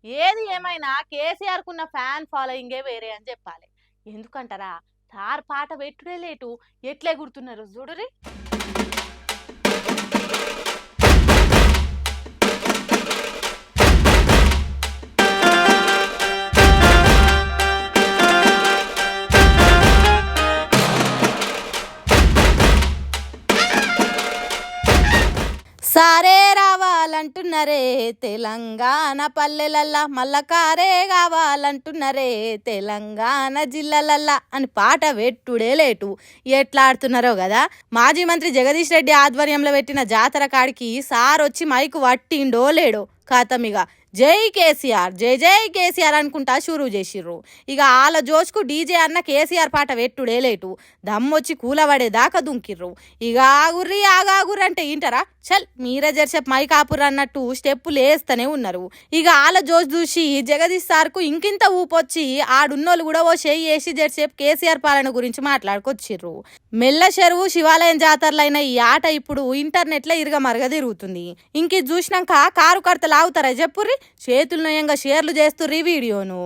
ఏది ఏమైనా కేసీఆర్ కున్న ఫ్యాన్ ఫాలోయింగే వేరే అని చెప్పాలి. ఎందుకంటారా, తార్ పాట పెట్టుడే లేటు ఎట్లే గుర్తున్నారు చూడురి. సారే రావాలంటున్నరే తెలంగాణ పల్లెలల్లా, మల్ల కారే కావాలంటున్నరే తెలంగాణ జిల్లాలల్లా అని పాట పెట్టుడే లేటు ఎట్లా ఆడుతున్నారో కదా. మాజీ మంత్రి జగదీష్ రెడ్డి ఆధ్వర్యంలో పెట్టిన జాతర కాడికి సార్ వచ్చి మైకు పట్టిండో లేడో ఖాతమిగా జై కేసీఆర్, జై జై కేసీఆర్ అనుకుంటా షురూ చేసిర్రు. ఇక వాళ్ళ జోష్కు డీజే అన్న కేసీఆర్ పాట పెట్టుడే లేటు దమ్మొచ్చి కూలబడేదాకా దుంకిర్రు. ఇక ఆగుర్రి ఆగాగుర్రి అంటే ఇంటరా, చల్ మీరే జర్సేపు మైకాపుర్రు అన్నట్టు స్టెప్పులు వేస్తూనే ఉన్నారు. ఇక వాళ్ళ జోష్ చూసి జగదీష్ సార్కు ఇంకింత ఊపొచ్చి ఆడున్నోళ్ళు కూడా ఓ షెయ్యి వేసి జర్సేపు కేసీఆర్ పాలన గురించి మాట్లాడుకొచ్చిర్రు. మెల్ల చెరువు శివాలయం జాతరలైన ఈ ఆట ఇప్పుడు ఇంటర్నెట్లో ఇరగమరగ తిరుగుతుంది. ఇంక ఇది చూసినాక కారు కర్తలు ఆగుతారా చెప్పుర్రి, చేతులు నయంగా షేర్లు చేస్తుర్రు ఈ వీడియోను.